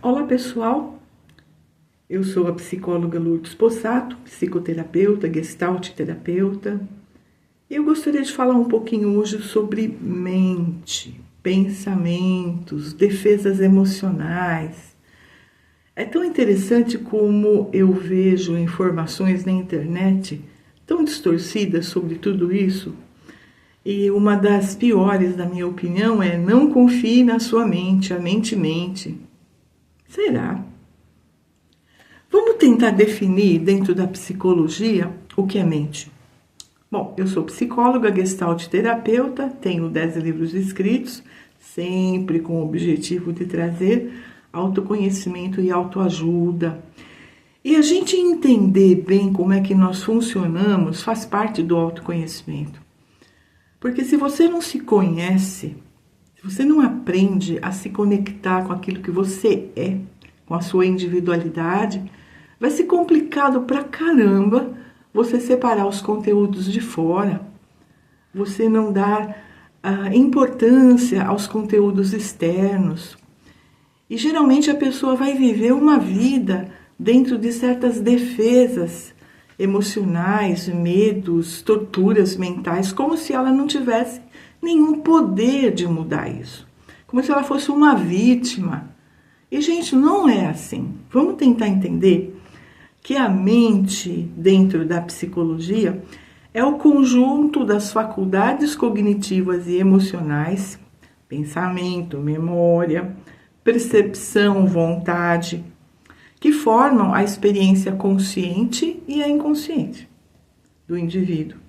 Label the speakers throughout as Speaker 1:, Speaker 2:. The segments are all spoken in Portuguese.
Speaker 1: Olá pessoal, eu sou a psicóloga Lourdes Possato, psicoterapeuta, gestalt terapeuta. E eu gostaria de falar um pouquinho hoje sobre mente, pensamentos, defesas emocionais. É tão interessante como eu vejo informações na internet tão distorcidas sobre tudo isso. E uma das piores, na minha opinião, é não confie na sua mente, a mente mente. Será? Vamos tentar definir dentro da psicologia o que é mente. Bom, eu sou psicóloga, gestalt terapeuta, tenho 10 livros escritos, sempre com o objetivo de trazer autoconhecimento e autoajuda. E a gente entender bem como é que nós funcionamos faz parte do autoconhecimento. Porque se você não se conhece, se você não aprende a se conectar com aquilo que você é, com a sua individualidade, vai ser complicado pra caramba você separar os conteúdos de fora, você não dar importância aos conteúdos externos. E geralmente a pessoa vai viver uma vida dentro de certas defesas emocionais, medos, torturas mentais, como se ela não tivesse nenhum poder de mudar isso. Como se ela fosse uma vítima. E, gente, não é assim. Vamos tentar entender que a mente, dentro da psicologia, é o conjunto das faculdades cognitivas e emocionais, pensamento, memória, percepção, vontade, que formam a experiência consciente e a inconsciente do indivíduo.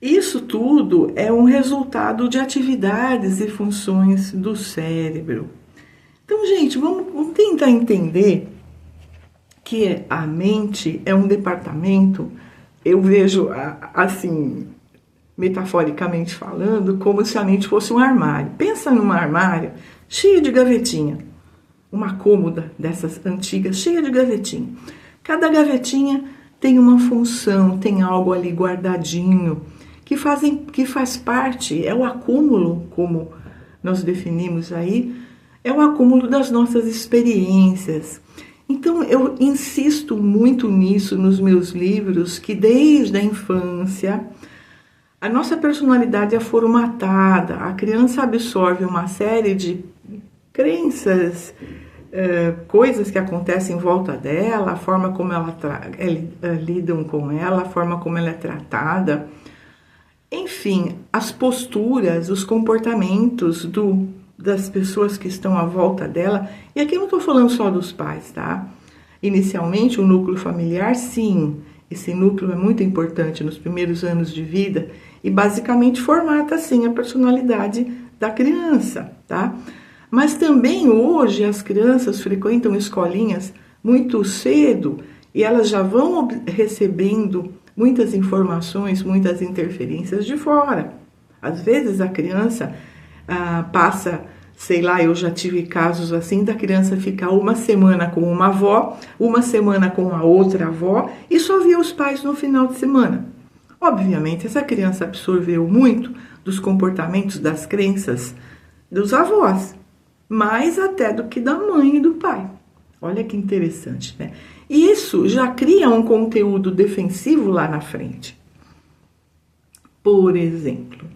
Speaker 1: Isso tudo é um resultado de atividades e funções do cérebro. Então, gente, vamos tentar entender que a mente é um departamento, eu vejo assim, metaforicamente falando, como se a mente fosse um armário. Pensa num armário cheio de gavetinha. Uma cômoda dessas antigas, cheia de gavetinha. Cada gavetinha tem uma função, tem algo ali guardadinho, que faz parte, é o acúmulo, como nós definimos aí, é o acúmulo das nossas experiências. Então, eu insisto muito nisso nos meus livros, que desde a infância, a nossa personalidade é formatada, a criança absorve uma série de crenças, coisas que acontecem em volta dela, a forma como lidam com ela, a forma como ela é tratada, enfim, as posturas, os comportamentos das pessoas que estão à volta dela. E aqui eu não estou falando só dos pais, tá? Inicialmente, o núcleo familiar, sim, esse núcleo é muito importante nos primeiros anos de vida e basicamente formata, sim, a personalidade da criança, tá? Mas também hoje as crianças frequentam escolinhas muito cedo e elas já vão recebendo muitas informações, muitas interferências de fora. Às vezes a criança passa, sei lá, eu já tive casos assim, da criança ficar uma semana com uma avó, uma semana com a outra avó e só via os pais no final de semana. Obviamente, essa criança absorveu muito dos comportamentos, das crenças dos avós, mais até do que da mãe e do pai. Olha que interessante, né? E isso já cria um conteúdo defensivo lá na frente. Por exemplo,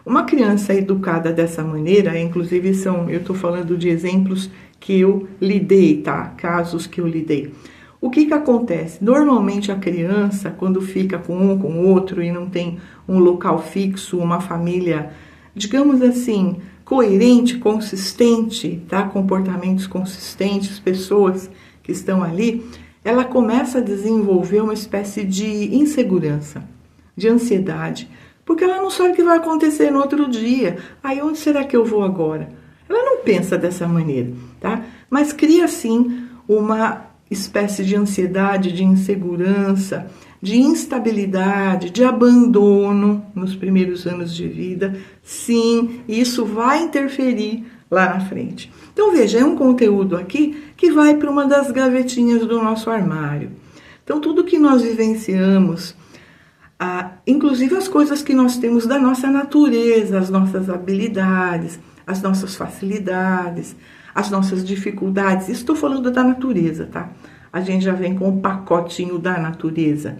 Speaker 1: uma criança educada dessa maneira, inclusive eu estou falando de exemplos que eu lidei, tá? Casos que eu lidei. O que acontece? Normalmente a criança, quando fica com um, com o outro e não tem um local fixo, uma família, digamos assim, coerente, consistente, tá? Comportamentos consistentes, pessoas que estão ali, ela começa a desenvolver uma espécie de insegurança, de ansiedade, porque ela não sabe o que vai acontecer no outro dia. Aí, onde será que eu vou agora? Ela não pensa dessa maneira, tá? Mas cria, sim, uma espécie de ansiedade, de insegurança, de instabilidade, de abandono nos primeiros anos de vida. Sim, isso vai interferir lá na frente. Então, veja, é um conteúdo aqui que vai para uma das gavetinhas do nosso armário. Então, tudo que nós vivenciamos, inclusive as coisas que nós temos da nossa natureza, as nossas habilidades, as nossas facilidades, as nossas dificuldades. Estou falando da natureza, tá? A gente já vem com o pacotinho da natureza,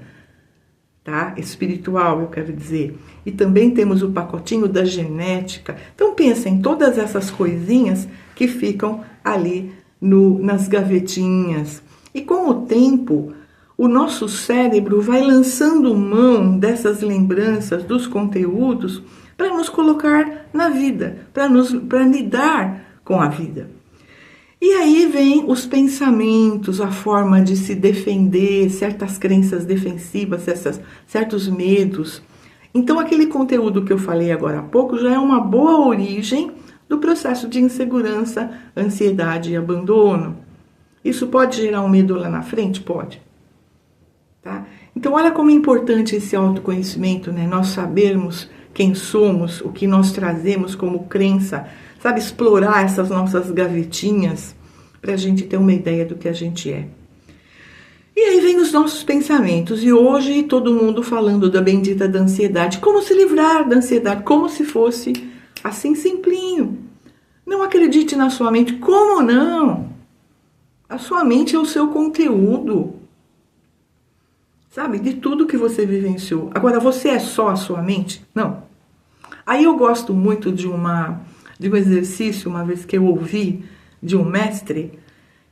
Speaker 1: tá? Espiritual, eu quero dizer. E também temos o pacotinho da genética. Então pensa em todas essas coisinhas que ficam ali nas gavetinhas. E com o tempo, o nosso cérebro vai lançando mão dessas lembranças, dos conteúdos, para nos colocar na vida, para lidar com a vida. E aí vem os pensamentos, a forma de se defender, certas crenças defensivas, certos medos. Então aquele conteúdo que eu falei agora há pouco já é uma boa origem do processo de insegurança, ansiedade e abandono. Isso pode gerar um medo lá na frente? Pode. Tá? Então olha como é importante esse autoconhecimento, né? Nós sabermos quem somos, o que nós trazemos como crença, sabe, explorar essas nossas gavetinhas para a gente ter uma ideia do que a gente é. E aí vem os nossos pensamentos, e hoje todo mundo falando da bendita da ansiedade, como se livrar da ansiedade, como se fosse assim simplinho. Não acredite na sua mente, como não? A sua mente é o seu conteúdo, sabe, de tudo que você vivenciou. Agora, você é só a sua mente? Não. Aí eu gosto muito de um exercício, uma vez que eu ouvi de um mestre,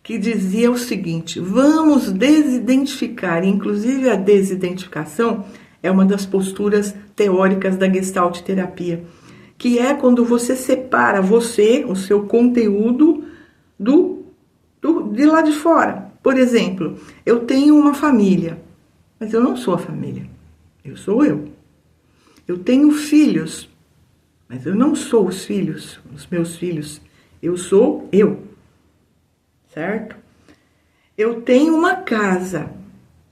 Speaker 1: que dizia o seguinte: vamos desidentificar, inclusive a desidentificação é uma das posturas teóricas da Gestalt terapia, que é quando você separa você, o seu conteúdo, de lá de fora. Por exemplo, eu tenho uma família, mas eu não sou a família, eu sou eu. Eu tenho filhos, mas eu não sou os meus filhos, eu sou eu, certo? Eu tenho uma casa,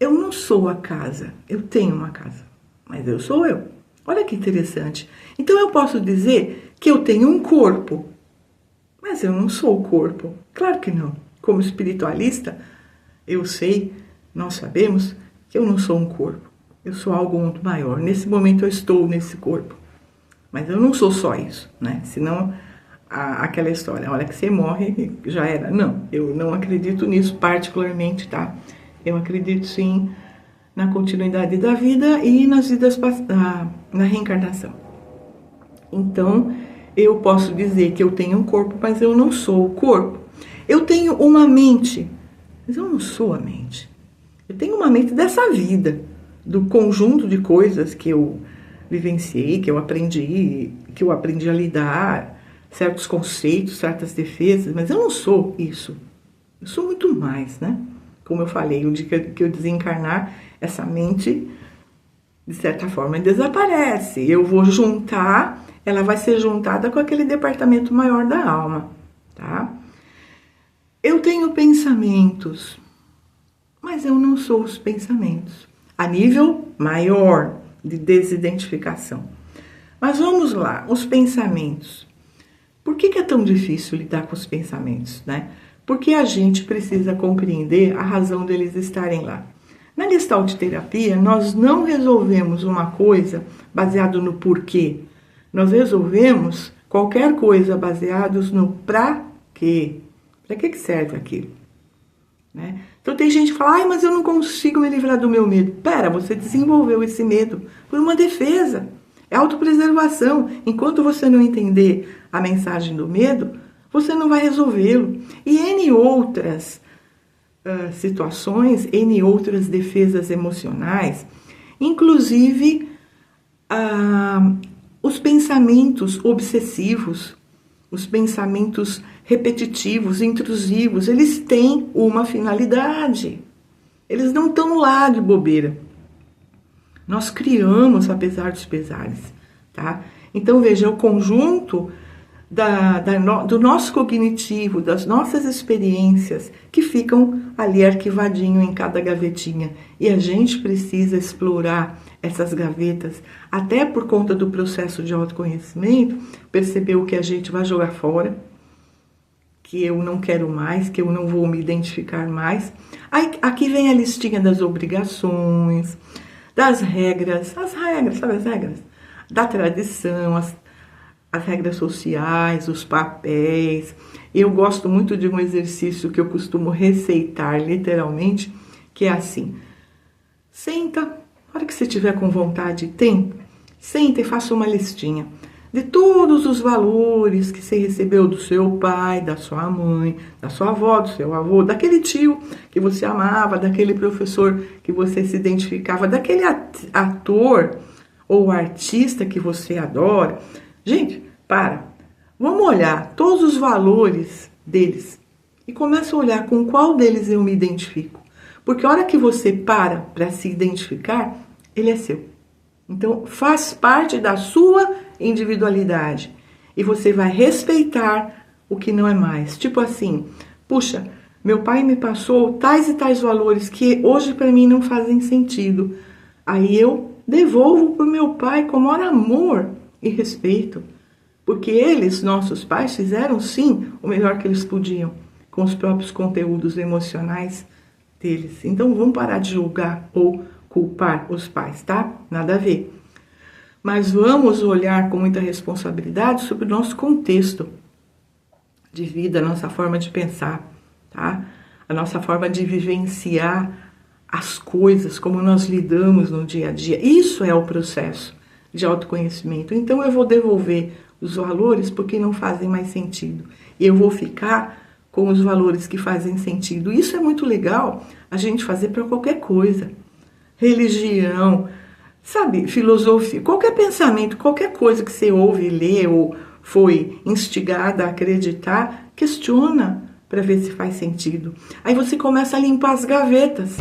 Speaker 1: eu não sou a casa, eu tenho uma casa, mas eu sou eu. Olha que interessante. Então eu posso dizer que eu tenho um corpo, mas eu não sou o corpo. Claro que não. Como espiritualista, eu sei, nós sabemos que eu não sou um corpo, eu sou algo muito maior. Nesse momento eu estou nesse corpo. Mas eu não sou só isso, né? Senão, aquela história, a hora que você morre, já era. Não, eu não acredito nisso particularmente, tá? Eu acredito sim na continuidade da vida e nas vidas na reencarnação. Então, eu posso dizer que eu tenho um corpo, mas eu não sou o corpo. Eu tenho uma mente, mas eu não sou a mente. Eu tenho uma mente dessa vida, do conjunto de coisas que eu vivenciei, que eu aprendi a lidar, certos conceitos, certas defesas, mas eu não sou isso. Eu sou muito mais, né? Como eu falei, o dia que eu desencarnar, essa mente, de certa forma, desaparece. Eu vou juntar, ela vai ser juntada com aquele departamento maior da alma, tá? Eu tenho pensamentos, mas eu não sou os pensamentos. A nível maior de desidentificação. Mas vamos lá, os pensamentos. Por que é tão difícil lidar com os pensamentos, né? Porque a gente precisa compreender a razão deles estarem lá. Na Gestalt terapia, nós não resolvemos uma coisa baseado no porquê. Nós resolvemos qualquer coisa baseados no pra quê. Para que serve aquilo? Né? Então tem gente que fala, ai, mas eu não consigo me livrar do meu medo. Pera, você desenvolveu esse medo por uma defesa. É autopreservação. Enquanto você não entender a mensagem do medo, você não vai resolvê-lo. E N outras situações, N outras defesas emocionais, inclusive os pensamentos obsessivos, os pensamentos repetitivos, intrusivos, eles têm uma finalidade. Eles não estão lá de bobeira. Nós criamos apesar dos pesares, tá? Então, veja, o conjunto do nosso cognitivo, das nossas experiências, que ficam ali arquivadinho em cada gavetinha. E a gente precisa explorar essas gavetas, até por conta do processo de autoconhecimento, perceber o que a gente vai jogar fora, que eu não quero mais, que eu não vou me identificar mais. Aí, aqui vem a listinha das obrigações, das regras, sabe as regras? Da tradição, as regras sociais, os papéis. Eu gosto muito de um exercício que eu costumo receitar literalmente, que é assim: senta, na hora que você tiver com vontade e tempo, senta e faça uma listinha de todos os valores que você recebeu do seu pai, da sua mãe, da sua avó, do seu avô, daquele tio que você amava, daquele professor que você se identificava, daquele ator ou artista que você adora. Gente, vamos olhar todos os valores deles e começa a olhar com qual deles eu me identifico. Porque a hora que você para se identificar, ele é seu. Então, faz parte da sua individualidade. E você vai respeitar o que não é mais. Tipo assim, puxa, meu pai me passou tais e tais valores que hoje para mim não fazem sentido. Aí eu devolvo para o meu pai com maior amor e respeito. Porque eles, nossos pais, fizeram sim o melhor que eles podiam com os próprios conteúdos emocionais deles. Então, vamos parar de julgar ou culpar os pais, tá? Nada a ver. Mas vamos olhar com muita responsabilidade sobre o nosso contexto de vida, a nossa forma de pensar, tá? A nossa forma de vivenciar as coisas, como nós lidamos no dia a dia. Isso é o processo de autoconhecimento. Então eu vou devolver os valores porque não fazem mais sentido. E eu vou ficar com os valores que fazem sentido. Isso é muito legal a gente fazer para qualquer coisa. Religião, sabe, filosofia, qualquer pensamento, qualquer coisa que você ouve, lê ou foi instigada a acreditar, questiona para ver se faz sentido. Aí você começa a limpar as gavetas.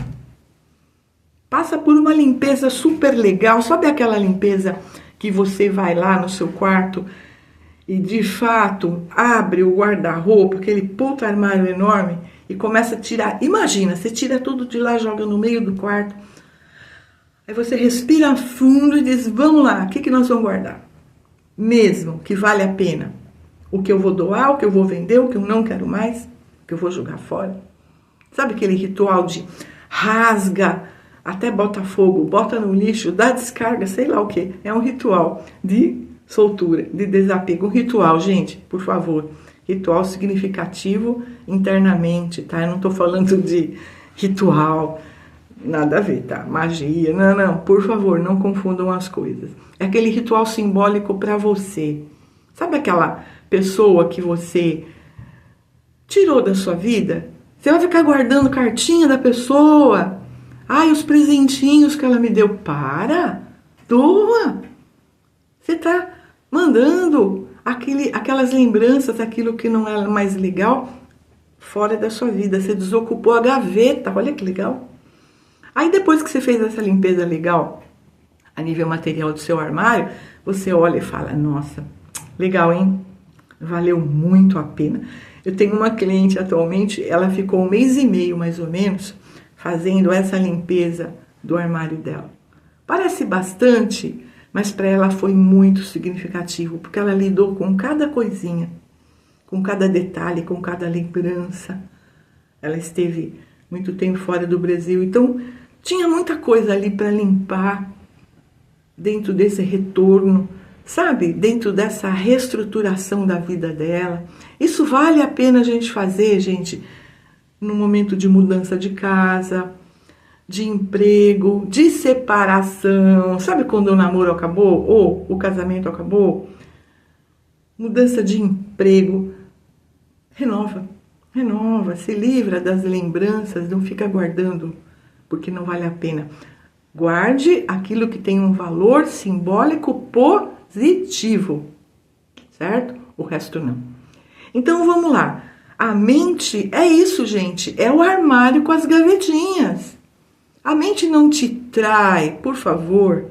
Speaker 1: Passa por uma limpeza super legal. Sabe aquela limpeza que você vai lá no seu quarto e de fato abre o guarda-roupa, aquele puta armário enorme, e começa a tirar. Imagina, você tira tudo de lá, joga no meio do quarto. Aí você respira fundo e diz, vamos lá, o que nós vamos guardar? Mesmo que vale a pena. O que eu vou doar, o que eu vou vender, o que eu não quero mais, o que eu vou jogar fora. Sabe aquele ritual de rasga, até bota fogo, bota no lixo, dá descarga, sei lá o que. É um ritual de soltura, de desapego. Um ritual, gente, por favor. Ritual significativo internamente, tá? Eu não tô falando de ritual, nada a ver, tá? Magia, não, por favor, não confundam as coisas. É aquele ritual simbólico para você. Sabe aquela pessoa que você tirou da sua vida? Você vai ficar guardando cartinha da pessoa. Ai, os presentinhos que ela me deu. Doa. Você tá mandando aquelas lembranças, aquilo que não é mais legal, fora da sua vida. Você desocupou a gaveta, olha que legal. Aí depois que você fez essa limpeza legal, a nível material do seu armário, você olha e fala, nossa, legal, hein? Valeu muito a pena. Eu tenho uma cliente atualmente, ela ficou 1 mês e meio, mais ou menos, fazendo essa limpeza do armário dela. Parece bastante, mas para ela foi muito significativo, porque ela lidou com cada coisinha, com cada detalhe, com cada lembrança. Ela esteve muito tempo fora do Brasil, então tinha muita coisa ali para limpar dentro desse retorno, sabe? Dentro dessa reestruturação da vida dela. Isso vale a pena a gente fazer, gente, no momento de mudança de casa, de emprego, de separação. Sabe quando o namoro acabou ou o casamento acabou? Mudança de emprego. Renova, se livra das lembranças, não fica guardando, porque não vale a pena. Guarde aquilo que tem um valor simbólico positivo, certo? O resto não. Então vamos lá. A mente é isso, gente. É o armário com as gavetinhas. A mente não te trai, por favor.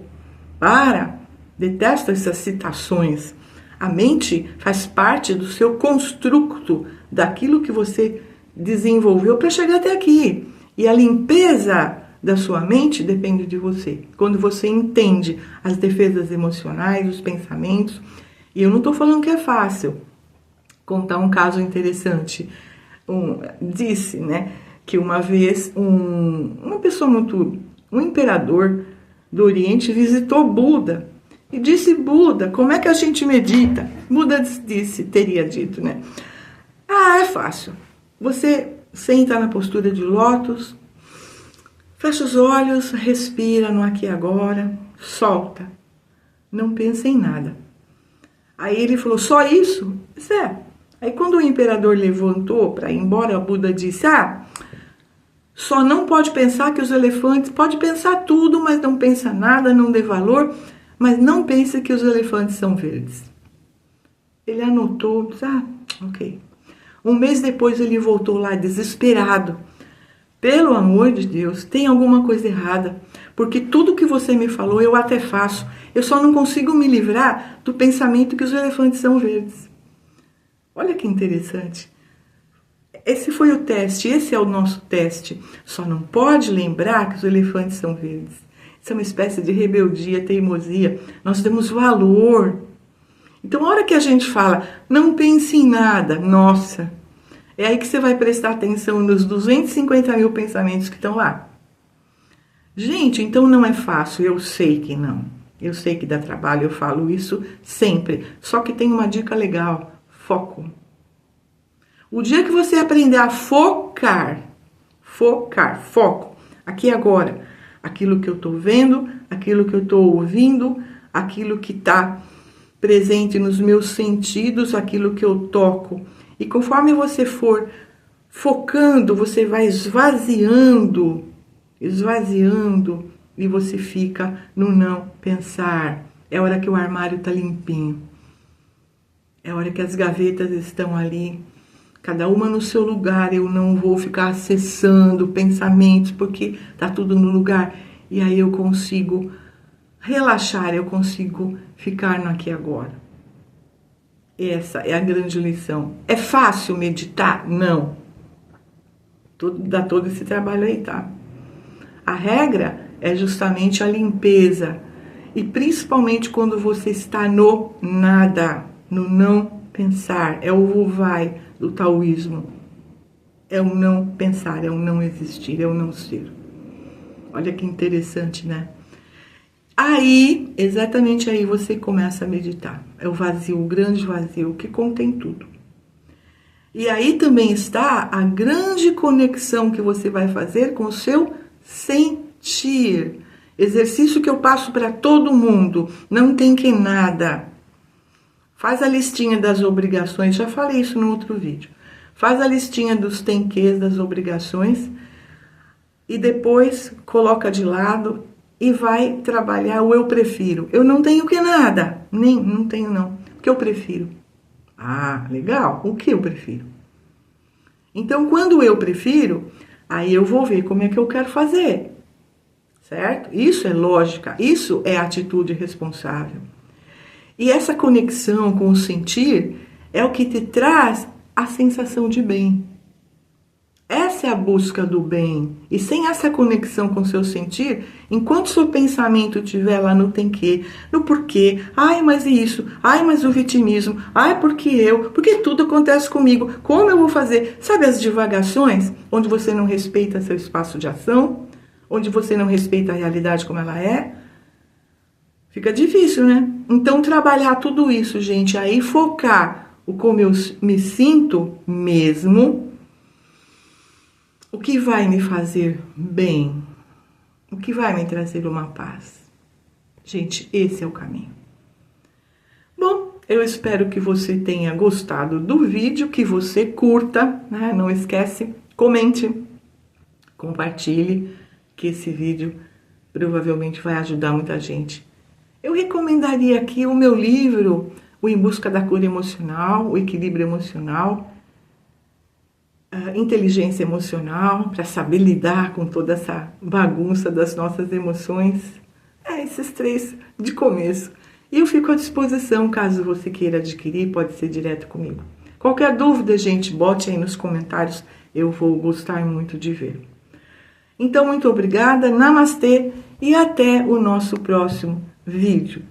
Speaker 1: Detesto essas citações. A mente faz parte do seu construto, daquilo que você desenvolveu para chegar até aqui. E a limpeza da sua mente depende de você. Quando você entende as defesas emocionais, os pensamentos. E eu não estou falando que é fácil. Contar um caso interessante. Disse, né, que uma vez um imperador do Oriente visitou Buda. E disse Buda, como é que a gente medita? Buda teria dito, né? Ah, é fácil. Você senta na postura de lótus, fecha os olhos, respira no aqui e agora, solta. Não pensa em nada. Aí ele falou, só isso? Isso é. Aí quando o imperador levantou para ir embora, Buda disse, só não pode pensar que os elefantes, pode pensar tudo, mas não pensa nada, não dê valor, mas não pense que os elefantes são verdes. Ele anotou, disse, ok. Um mês depois ele voltou lá desesperado. Pelo amor de Deus, tem alguma coisa errada, porque tudo que você me falou eu até faço, eu só não consigo me livrar do pensamento que os elefantes são verdes. Olha que interessante. Esse foi o teste, esse é o nosso teste. Só não pode lembrar que os elefantes são verdes. Isso é uma espécie de rebeldia, teimosia. Nós damos valor. Então, a hora que a gente fala, não pense em nada, nossa, é aí que você vai prestar atenção nos 250 mil pensamentos que estão lá. Gente, então não é fácil, eu sei que não. Eu sei que dá trabalho, eu falo isso sempre. Só que tem uma dica legal, foco. O dia que você aprender a focar, foco, aqui e agora, aquilo que eu estou vendo, aquilo que eu estou ouvindo, aquilo que está presente nos meus sentidos, aquilo que eu toco. E conforme você for focando, você vai esvaziando, e você fica no não pensar. É hora que o armário está limpinho. É hora que as gavetas estão ali, cada uma no seu lugar. Eu não vou ficar acessando pensamentos, porque está tudo no lugar. E aí eu consigo relaxar, eu consigo ficar no aqui e agora. Essa é a grande lição. É fácil meditar? Não. Dá todo esse trabalho aí, tá? A regra é justamente a limpeza. E principalmente quando você está no nada, no não pensar. É o vai do taoísmo. É o não pensar, é o não existir, é o não ser. Olha que interessante, né? Aí, exatamente aí você começa a meditar. É o vazio, o grande vazio que contém tudo. E aí também está a grande conexão que você vai fazer com o seu sentir. Exercício que eu passo para todo mundo. Não tem que nada. Faz a listinha das obrigações. Já falei isso no outro vídeo. Faz a listinha dos tem que, das obrigações. E depois coloca de lado e vai trabalhar o eu prefiro. Eu não tenho que nada. Não tenho não. O que eu prefiro? Ah, legal. O que eu prefiro? Então, quando eu prefiro, aí eu vou ver como é que eu quero fazer. Certo? Isso é lógica. Isso é atitude responsável. E essa conexão com o sentir é o que te traz a sensação de bem. Essa é a busca do bem. E sem essa conexão com o seu sentir, enquanto seu pensamento estiver lá no tem que, no porquê, ai, mas isso, ai, mas o vitimismo, ai, porque tudo acontece comigo, como eu vou fazer? Sabe as divagações, onde você não respeita seu espaço de ação, onde você não respeita a realidade como ela é? Fica difícil, né? Então, trabalhar tudo isso, gente, aí focar o como eu me sinto mesmo. O que vai me fazer bem? O que vai me trazer uma paz? Gente, esse é o caminho. Bom, eu espero que você tenha gostado do vídeo, que você curta, né? Não esquece, comente, compartilhe, que esse vídeo provavelmente vai ajudar muita gente. Eu recomendaria aqui o meu livro, O Em Busca da Cura Emocional, O Equilíbrio Emocional, inteligência emocional, para saber lidar com toda essa bagunça das nossas emoções. Esses 3 de começo. E eu fico à disposição, caso você queira adquirir, pode ser direto comigo. Qualquer dúvida, gente, bote aí nos comentários, eu vou gostar muito de ver. Então, muito obrigada, namastê e até o nosso próximo vídeo.